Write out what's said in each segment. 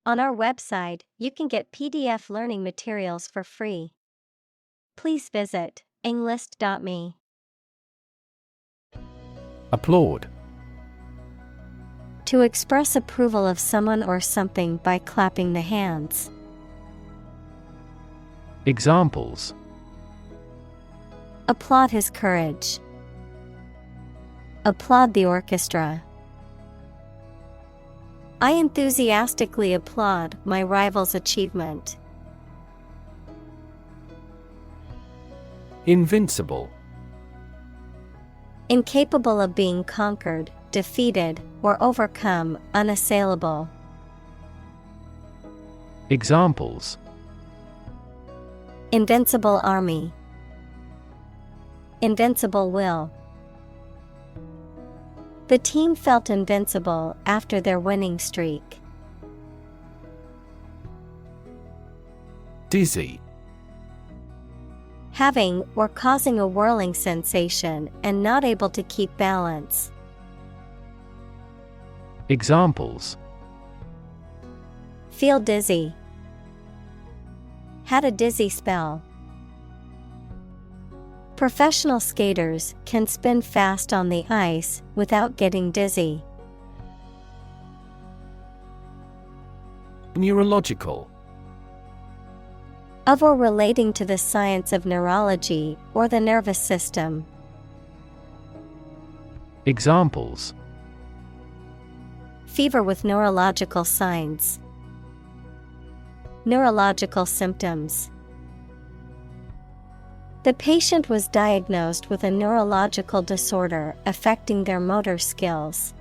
On our website, you can get PDF learning materials for free. Please visit englist.me. Applaud. To express approval of someone or something by clapping the hands. Examples: Applaud his courage. Applaud the orchestra. I enthusiastically applaud my rival's achievement. Invincible. Incapable of being conquered, defeated, or overcome, unassailable. Examples: Invincible army. Invincible will. The team felt invincible after their winning streak. Dizzy. Having or causing a whirling sensation and not able to keep balance. Examples: Feel dizzy. Had a dizzy spell. Professional skaters can spin fast on the ice without getting dizzy. Neurological. Of or relating to the science of neurology or the nervous system. Examples: Fever with neurological signs. Neurological symptoms. The patient was diagnosed with a neurological disorder affecting their motor skills.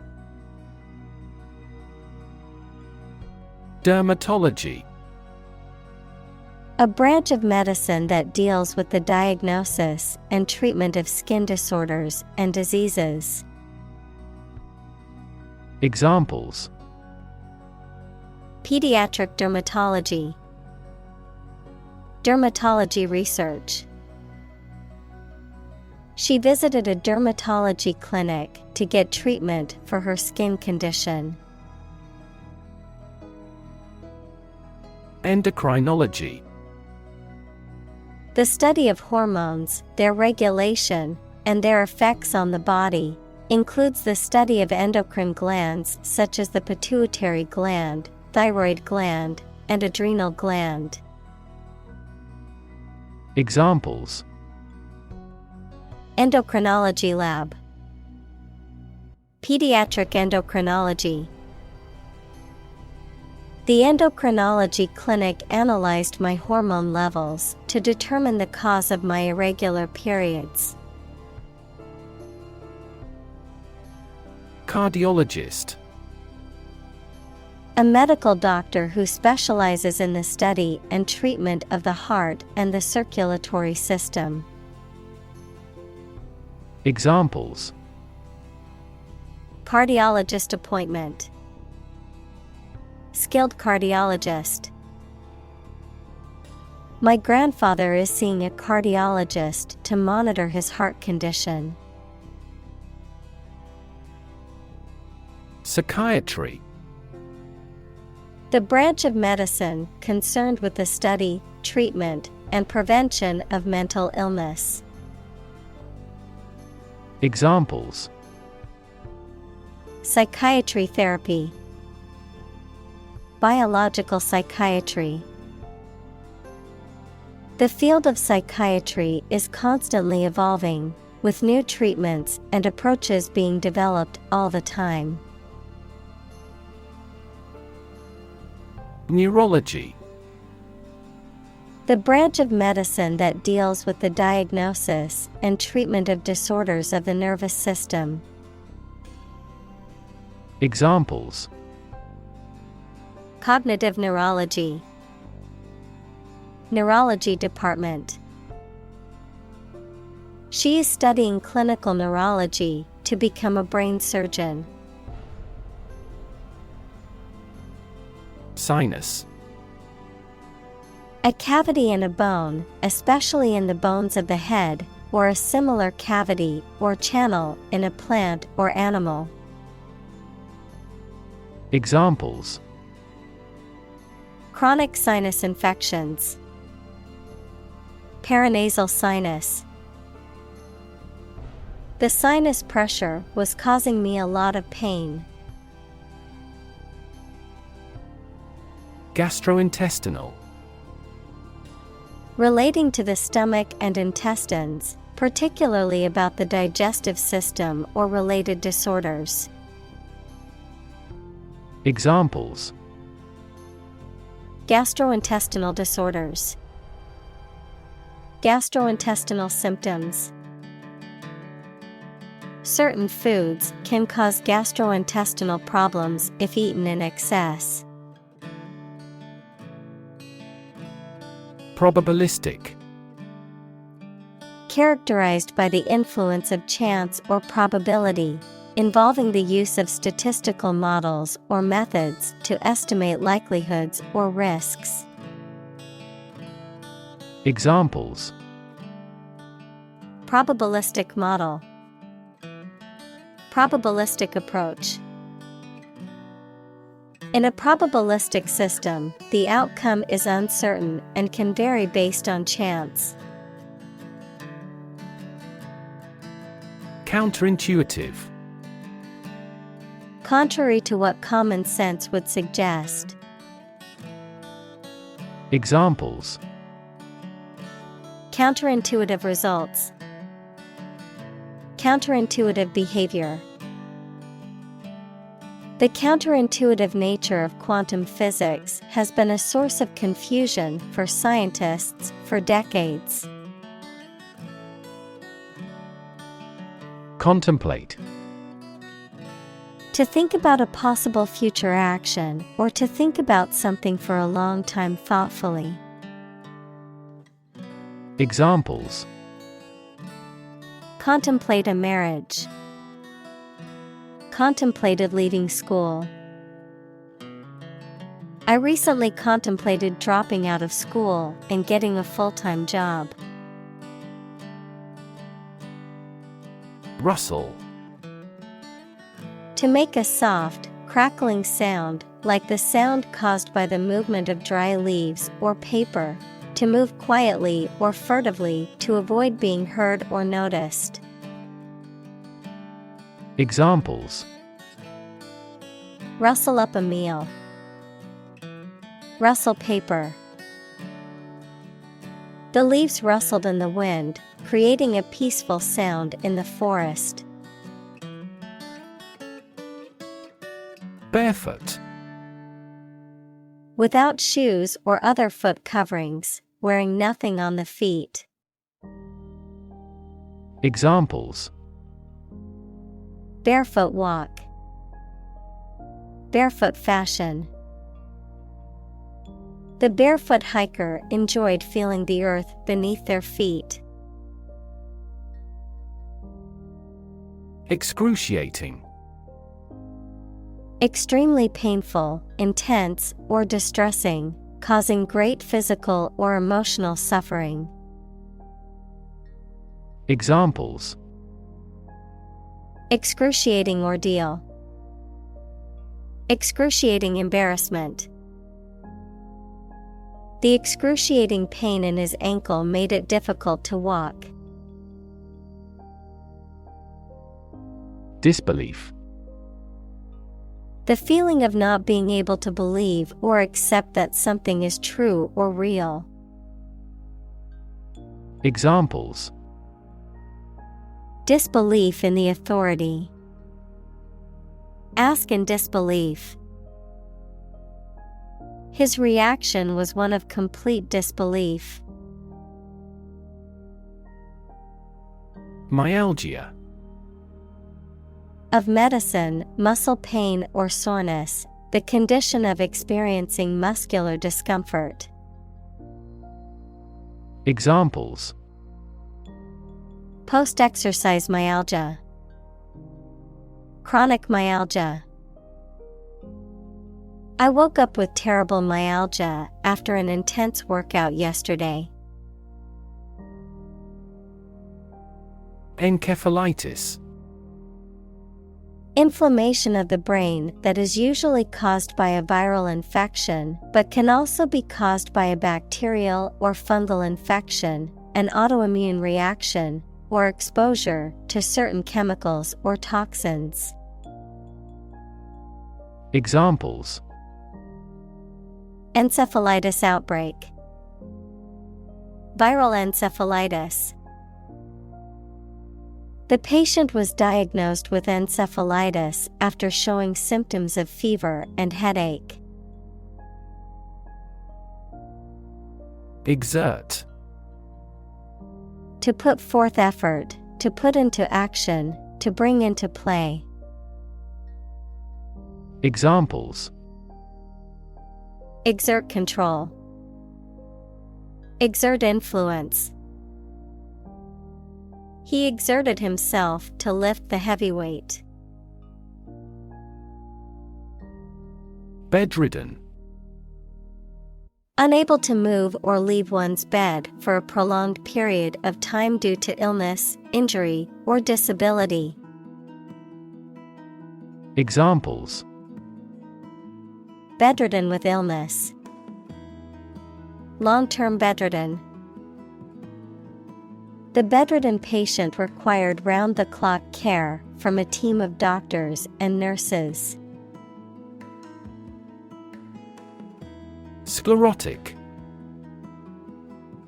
Dermatology. A branch of medicine that deals with the diagnosis and treatment of skin disorders and diseases. Examples: Pediatric dermatology. Dermatology research. She visited a dermatology clinic to get treatment for her skin condition. Endocrinology. The study of hormones, their regulation, and their effects on the body, includes the study of endocrine glands such as the pituitary gland, thyroid gland, and adrenal gland. Examples: Endocrinology lab. Pediatric endocrinology. The endocrinology clinic analyzed my hormone levels to determine the cause of my irregular periods. Cardiologist. A medical doctor who specializes in the study and treatment of the heart and the circulatory system. Examples: Cardiologist appointment. Skilled cardiologist. My grandfather is seeing a cardiologist to monitor his heart condition. Psychiatry. The branch of medicine concerned with the study, treatment, and prevention of mental illness. Examples: Psychiatry therapy. Biological psychiatry. The field of psychiatry is constantly evolving, with new treatments and approaches being developed all the time. Neurology. The branch of medicine that deals with the diagnosis and treatment of disorders of the nervous system. Examples: Cognitive neurology. Neurology department. She is studying clinical neurology to become a brain surgeon. Sinus. A cavity in a bone, especially in the bones of the head, or a similar cavity or channel in a plant or animal. Examples: Chronic sinus infections. Paranasal sinus. The sinus pressure was causing me a lot of pain. Gastrointestinal. Relating to the stomach and intestines, particularly about the digestive system or related disorders. Examples: gastrointestinal disorders, gastrointestinal symptoms. Certain foods can cause gastrointestinal problems if eaten in excess. Probabilistic. Characterized by the influence of chance or probability, involving the use of statistical models or methods to estimate likelihoods or risks. Examples: probabilistic model, probabilistic approach. In a probabilistic system, the outcome is uncertain and can vary based on chance. Counterintuitive. Contrary to what common sense would suggest. Examples: counterintuitive results, counterintuitive behavior. The counterintuitive nature of quantum physics has been a source of confusion for scientists for decades. Contemplate. To think about a possible future action or to think about something for a long time thoughtfully. Examples: contemplate a marriage, contemplated leaving school. I recently contemplated dropping out of school and getting a full-time job. Rustle. To make a soft, crackling sound, like the sound caused by the movement of dry leaves or paper, to move quietly or furtively to avoid being heard or noticed. Examples: rustle up a meal, rustle paper. The leaves rustled in the wind, creating a peaceful sound in the forest. Barefoot. Without shoes or other foot coverings, wearing nothing on the feet. Examples: barefoot walk, barefoot fashion. The barefoot hiker enjoyed feeling the earth beneath their feet. Excruciating. Extremely painful, intense, or distressing, causing great physical or emotional suffering. Examples: excruciating ordeal, excruciating embarrassment. The excruciating pain in his ankle made it difficult to walk. Disbelief. The feeling of not being able to believe or accept that something is true or real. Examples: disbelief in the authority. Ask in disbelief. His reaction was one of complete disbelief. Myalgia. Of medicine, muscle pain or soreness, the condition of experiencing muscular discomfort. Examples: post-exercise myalgia, chronic myalgia. I woke up with terrible myalgia after an intense workout yesterday. Encephalitis. Inflammation of the brain that is usually caused by a viral infection but can also be caused by a bacterial or fungal infection, an autoimmune reaction, or exposure to certain chemicals or toxins. Examples: Encephalitis outbreak, viral encephalitis. The patient was diagnosed with encephalitis after showing symptoms of fever and headache. Exert. To put forth effort, to put into action, to bring into play. Examples: Exert control, exert influence. He exerted himself to lift the heavy weight. Bedridden. Unable to move or leave one's bed for a prolonged period of time due to illness, injury, or disability. Examples: Bedridden with illness, long-term bedridden. The bedridden patient required round-the-clock care from a team of doctors and nurses. Sclerotic.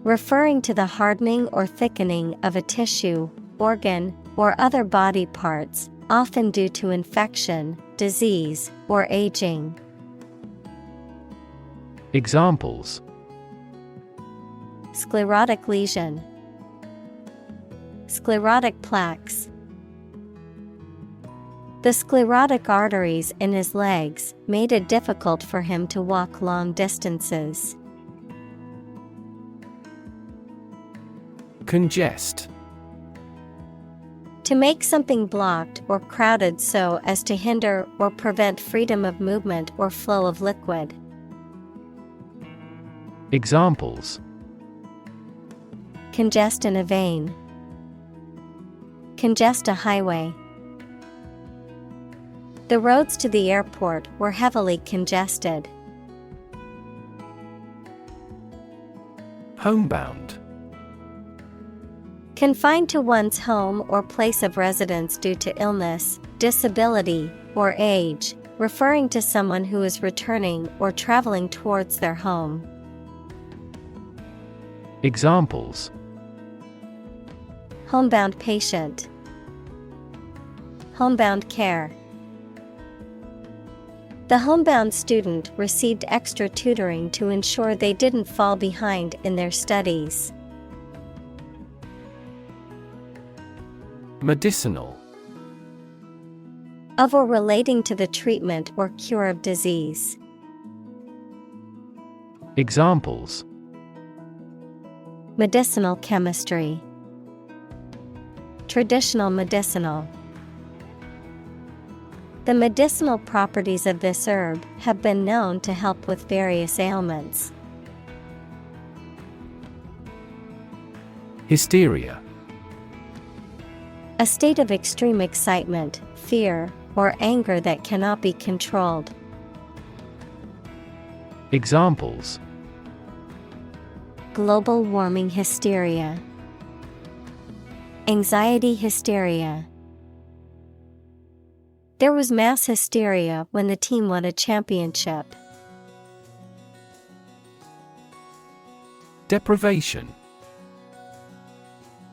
Referring to the hardening or thickening of a tissue, organ, or other body parts, often due to infection, disease, or aging. Examples: Sclerotic lesion, sclerotic plaques. The sclerotic arteries in his legs made it difficult for him to walk long distances. Congest. To make something blocked or crowded so as to hinder or prevent freedom of movement or flow of liquid. Examples: Congest in a vein, congest a highway. The roads to the airport were heavily congested. Homebound. Confined to one's home or place of residence due to illness, disability, or age, referring to someone who is returning or traveling towards their home. Examples: Homebound patient, homebound care. The homebound student received extra tutoring to ensure they didn't fall behind in their studies. Medicinal. Of or relating to the treatment or cure of disease. Examples: Medicinal chemistry, traditional medicinal. The medicinal properties of this herb have been known to help with various ailments. Hysteria. A state of extreme excitement, fear, or anger that cannot be controlled. Examples: Global warming hysteria, anxiety hysteria. There was mass hysteria when the team won a championship. Deprivation.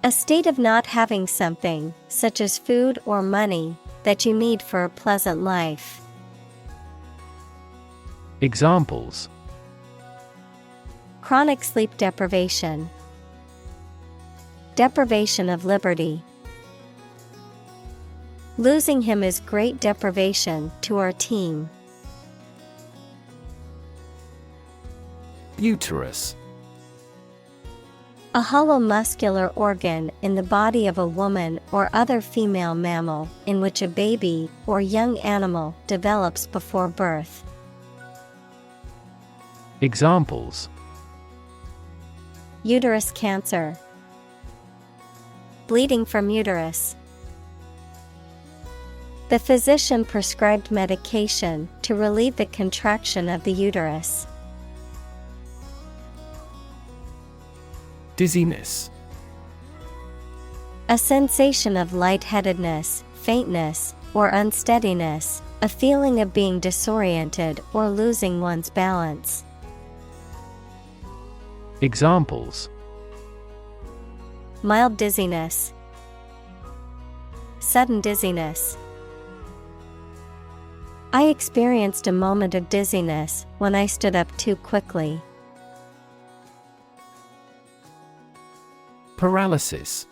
A state of not having something, such as food or money, that you need for a pleasant life. Examples: Chronic sleep deprivation, deprivation of liberty. Losing him is great deprivation to our team. Uterus. A hollow muscular organ in the body of a woman or other female mammal in which a baby or young animal develops before birth. Examples: Uterus cancer, bleeding from uterus. The physician prescribed medication to relieve the contraction of the uterus. Dizziness. A sensation of lightheadedness, faintness, or unsteadiness, a feeling of being disoriented or losing one's balance. Examples: Mild dizziness, sudden dizziness. I experienced a moment of dizziness when I stood up too quickly. Paralysis.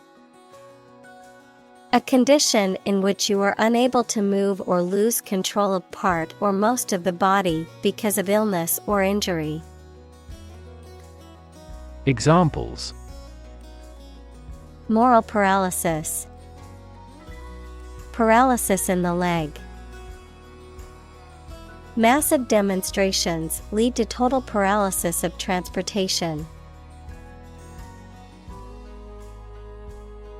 A condition in which you are unable to move or lose control of part or most of the body because of illness or injury. Examples: Moral paralysis, paralysis in the leg. Massive demonstrations lead to total paralysis of transportation.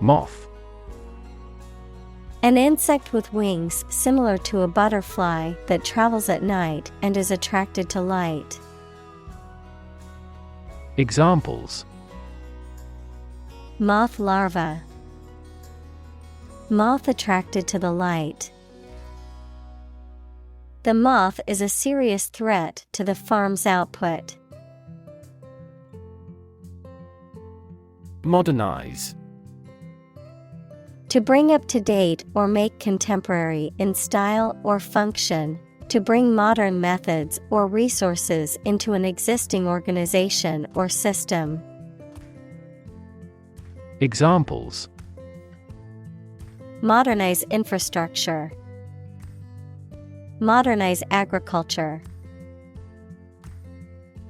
Moth. An insect with wings similar to a butterfly that travels at night and is attracted to light. Examples: Moth larva, moth attracted to the light. The moth is a serious threat to the farm's output. Modernize. To bring up to date or make contemporary in style or function, to bring modern methods or resources into an existing organization or system. Examples: Modernize infrastructure, modernize agriculture.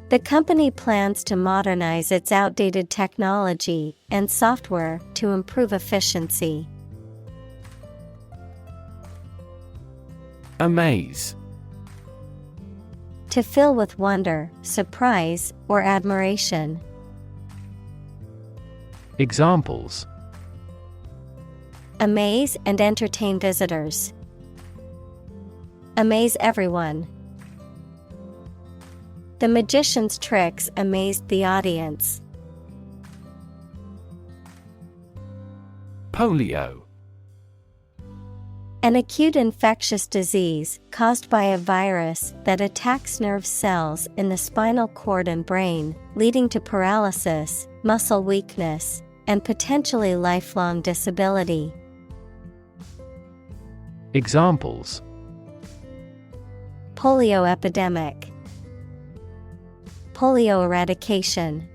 The company plans to modernize its outdated technology and software to improve efficiency. Amaze. To fill with wonder, surprise, or admiration. Examples: Amaze and entertain visitors. Amaze everyone. The magician's tricks amazed the audience. Polio. An acute infectious disease caused by a virus that attacks nerve cells in the spinal cord and brain, leading to paralysis, muscle weakness, and potentially lifelong disability. Examples: Polio epidemic, polio eradication.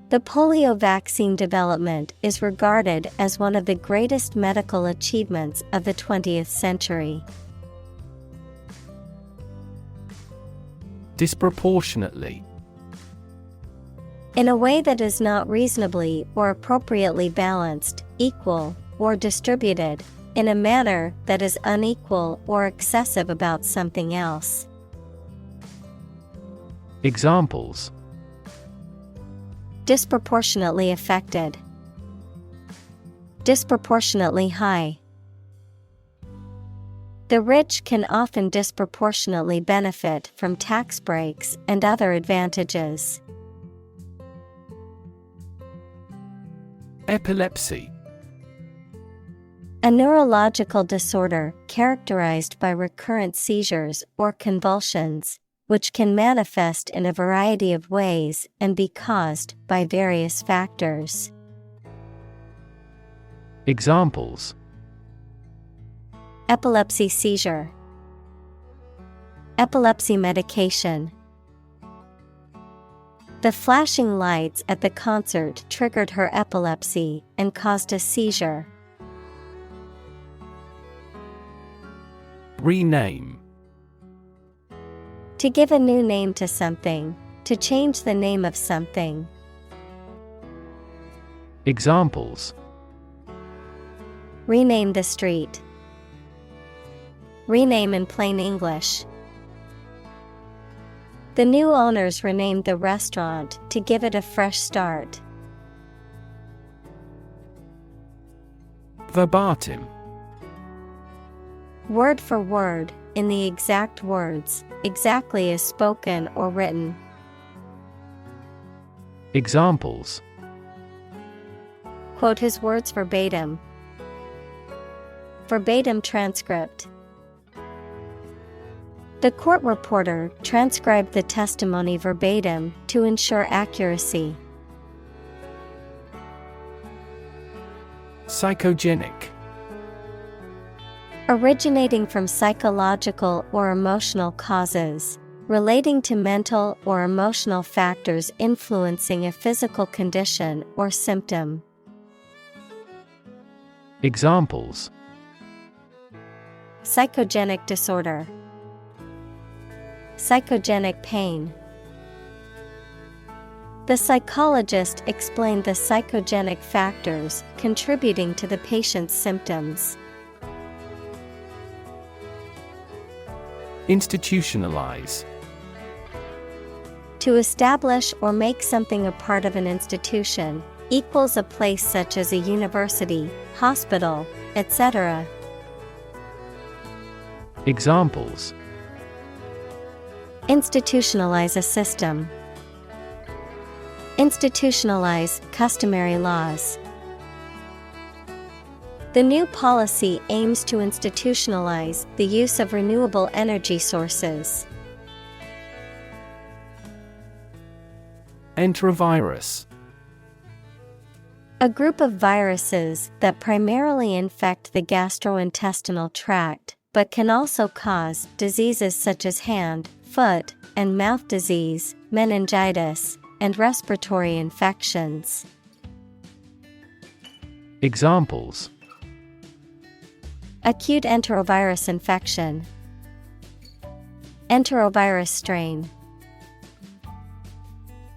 The polio vaccine development is regarded as one of the greatest medical achievements of the 20th century. Disproportionately. In a way that is not reasonably or appropriately balanced, equal, or distributed, in a manner that is unequal or excessive about something else. Examples: Disproportionately affected, disproportionately high. The rich can often disproportionately benefit from tax breaks and other advantages. Epilepsy. A neurological disorder characterized by recurrent seizures or convulsions, which can manifest in a variety of ways and be caused by various factors. Examples: Epilepsy seizure, epilepsy medication. The flashing lights at the concert triggered her epilepsy and caused a seizure. Rename. To give a new name to something, to change the name of something. Examples: Rename the street. Rename in plain English. The new owners renamed the restaurant to give it a fresh start. Verbatim. Word for word, in the exact words, exactly as spoken or written. Examples: Quote his words verbatim. Verbatim transcript. The court reporter transcribed the testimony verbatim to ensure accuracy. Psychogenic. Originating from psychological or emotional causes, relating to mental or emotional factors influencing a physical condition or symptom. Examples: Psychogenic disorder. Psychogenic pain. The psychologist explained the psychogenic factors contributing to the patient's symptoms. Institutionalize. To establish or make something a part of an institution, equals a place such as a university, hospital, etc. Examples: Institutionalize a system. Institutionalize customary laws. The new policy aims to institutionalize the use of renewable energy sources. Enterovirus. A group of viruses that primarily infect the gastrointestinal tract, but can also cause diseases such as hand, foot, and mouth disease, meningitis, and respiratory infections. Examples: Acute enterovirus infection. Enterovirus strain.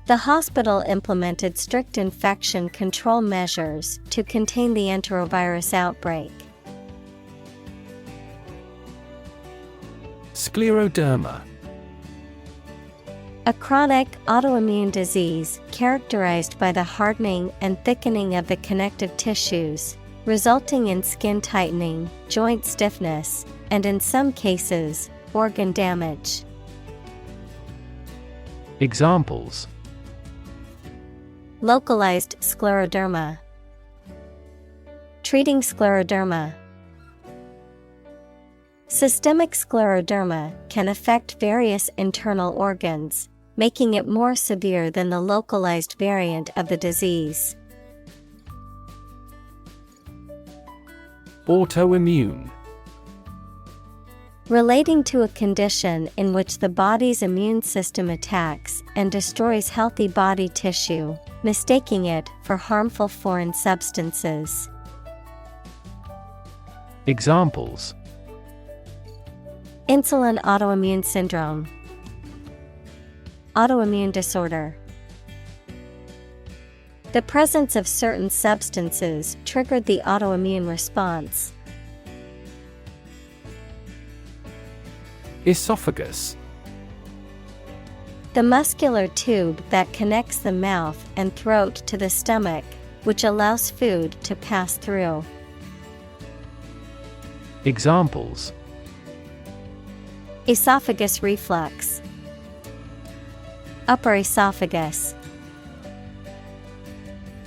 The hospital implemented strict infection control measures to contain the enterovirus outbreak. Scleroderma. A chronic autoimmune disease characterized by the hardening and thickening of the connective tissues, resulting in skin tightening, joint stiffness, and in some cases, organ damage. Examples: Localized scleroderma. Treating scleroderma. Systemic scleroderma can affect various internal organs, making it more severe than the localized variant of the disease. Autoimmune. Relating to a condition in which the body's immune system attacks and destroys healthy body tissue, mistaking it for harmful foreign substances. Examples: Insulin autoimmune syndrome. Autoimmune disorder. The presence of certain substances triggered the autoimmune response. Esophagus. The muscular tube that connects the mouth and throat to the stomach, which allows food to pass through. Examples: Esophagus reflux. Upper esophagus.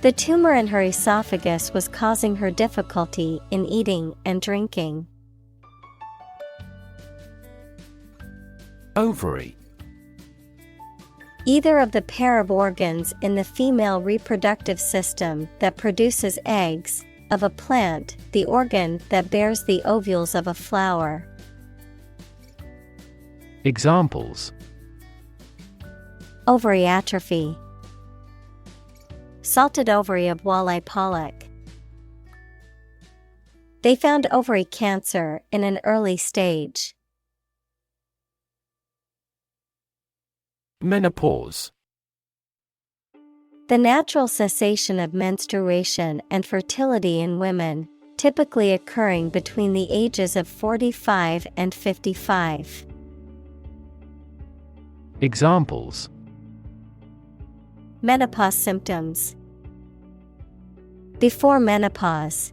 The tumor in her esophagus was causing her difficulty in eating and drinking. Ovary. Either of the pair of organs in the female reproductive system that produces eggs, of a plant, the organ that bears the ovules of a flower. Examples: Ovary atrophy. Salted ovary of walleye pollock. They found ovary cancer in an early stage. Menopause. The natural cessation of menstruation and fertility in women, typically occurring between the ages of 45 and 55. Examples: Menopause symptoms. Before menopause.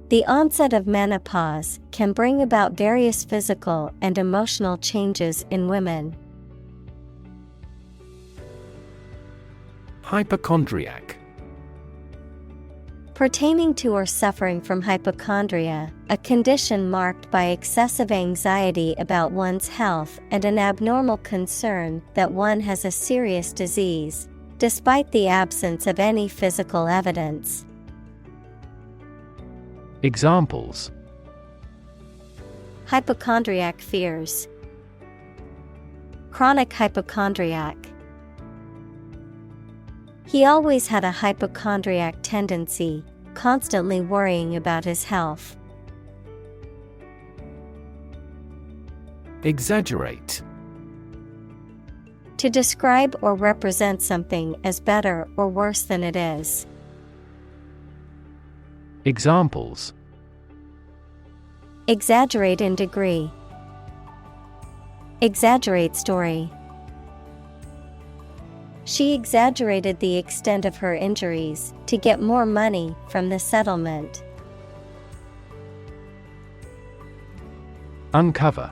The onset of menopause can bring about various physical and emotional changes in women. Hypochondriac. Pertaining to or suffering from hypochondria, a condition marked by excessive anxiety about one's health and an abnormal concern that one has a serious disease, despite the absence of any physical evidence. Examples: hypochondriac fears, chronic hypochondriac. He always had a hypochondriac tendency, constantly worrying about his health. Exaggerate. To describe or represent something as better or worse than it is. Examples: exaggerate in degree, exaggerate story. She exaggerated the extent of her injuries to get more money from the settlement. Uncover.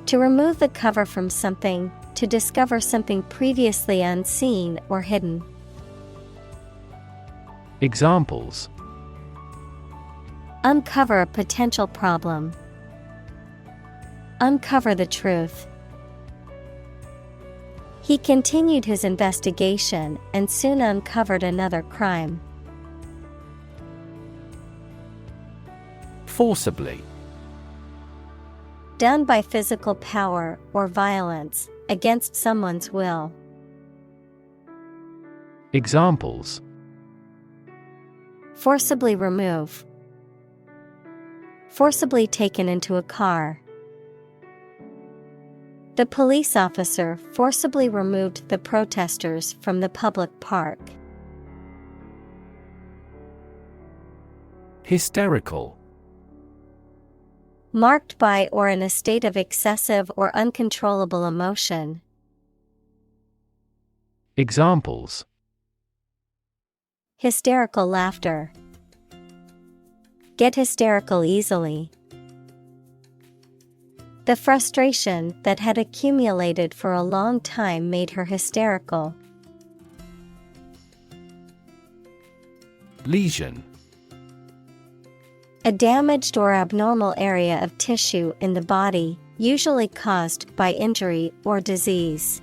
To remove the cover from something, to discover something previously unseen or hidden. Examples: uncover a potential problem, uncover the truth. He continued his investigation and soon uncovered another crime. Forcibly. Done by physical power or violence, against someone's will. Examples: forcibly remove, forcibly taken into a car. The police officer forcibly removed the protesters from the public park. Hysterical. Marked by or in a state of excessive or uncontrollable emotion. Examples: hysterical laughter, get hysterical easily. The frustration that had accumulated for a long time made her hysterical. Lesion. A damaged or abnormal area of tissue in the body, usually caused by injury or disease.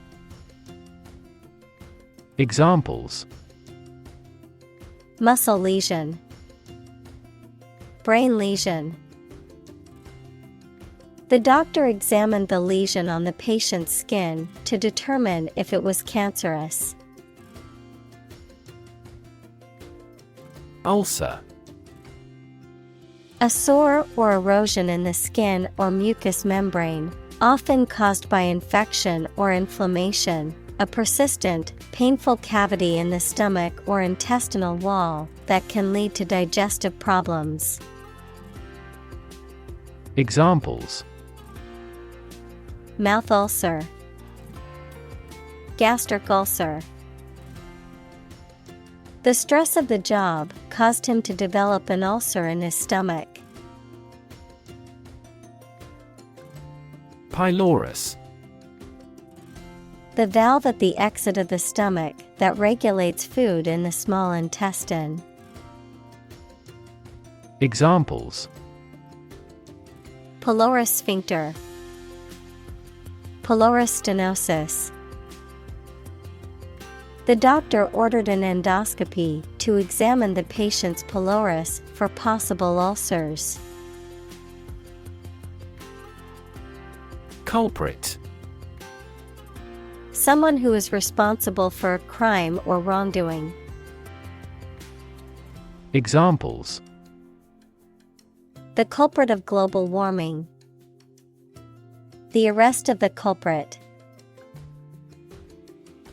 Examples: muscle lesion, brain lesion. The doctor examined the lesion on the patient's skin to determine if it was cancerous. Ulcer. A sore or erosion in the skin or mucous membrane, often caused by infection or inflammation, a persistent, painful cavity in the stomach or intestinal wall that can lead to digestive problems. Examples: mouth ulcer, gastric ulcer. The stress of the job caused him to develop an ulcer in his stomach. Pylorus. The valve at the exit of the stomach that regulates food in the small intestine. Examples: pylorus sphincter, pylorus stenosis. The doctor ordered an endoscopy to examine the patient's pylorus for possible ulcers. Culprit. Someone who is responsible for a crime or wrongdoing. Examples: the culprit of global warming, the arrest of the culprit.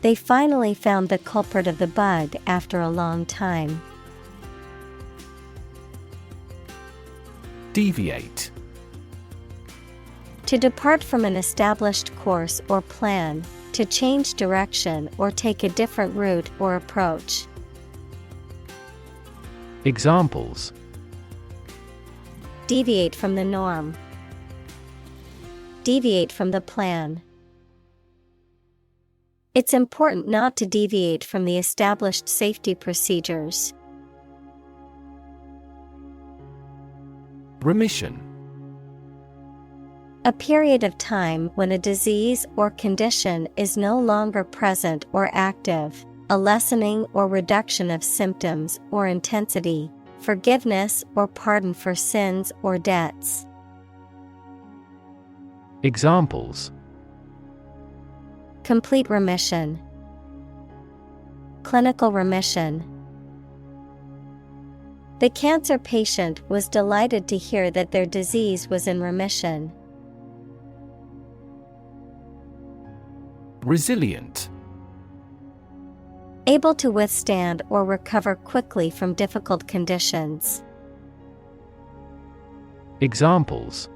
They finally found the culprit of the bug after a long time. Deviate. To depart from an established course or plan, to change direction or take a different route or approach. Examples: Deviate from the norm. Deviate from the plan. It's important not to deviate from the established safety procedures. Remission. A period of time when a disease or condition is no longer present or active, a lessening or reduction of symptoms or intensity, forgiveness or pardon for sins or debts. Examples: Complete remission. Clinical remission. The cancer patient was delighted to hear that their disease was in remission. Resilient. Able to withstand or recover quickly from difficult conditions. Examples: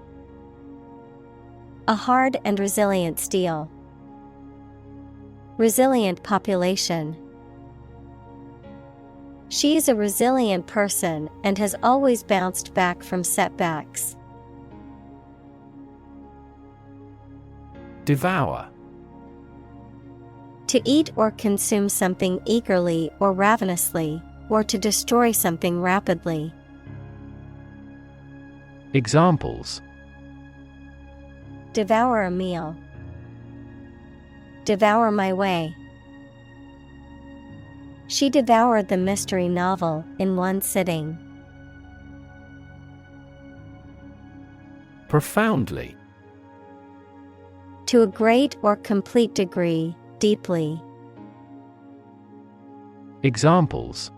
A hard and resilient steel. Resilient population. She is a resilient person and has always bounced back from setbacks. Devour. To eat or consume something eagerly or ravenously, or to destroy something rapidly. Examples: Devour a meal. Devour my way. She devoured the mystery novel in one sitting. Profoundly. To a great or complete degree, deeply. Examples: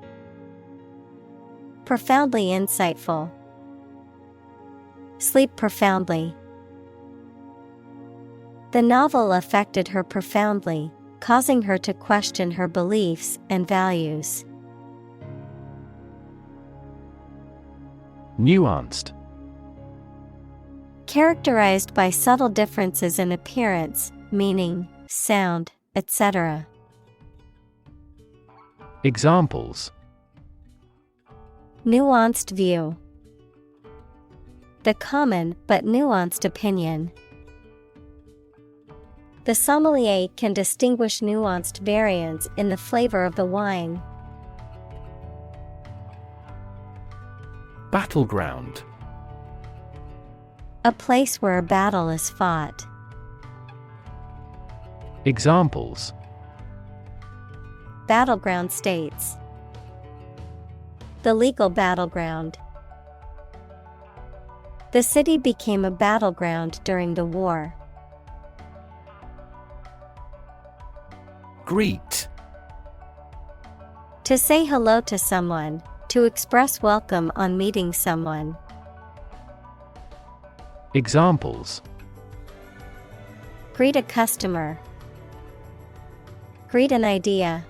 Profoundly insightful. Sleep profoundly. The novel affected her profoundly, causing her to question her beliefs and values. Nuanced. Characterized by subtle differences in appearance, meaning, sound, etc. Examples: Nuanced view. The common but nuanced opinion. The sommelier can distinguish nuanced variants in the flavor of the wine. Battleground. A place where a battle is fought. Examples: Battleground states. The legal battleground. The city became a battleground during the war. Greet. To say hello to someone, to express welcome on meeting someone. Examples: Greet a customer. Greet an idea.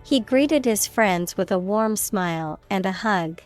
He greeted his friends with a warm smile and a hug.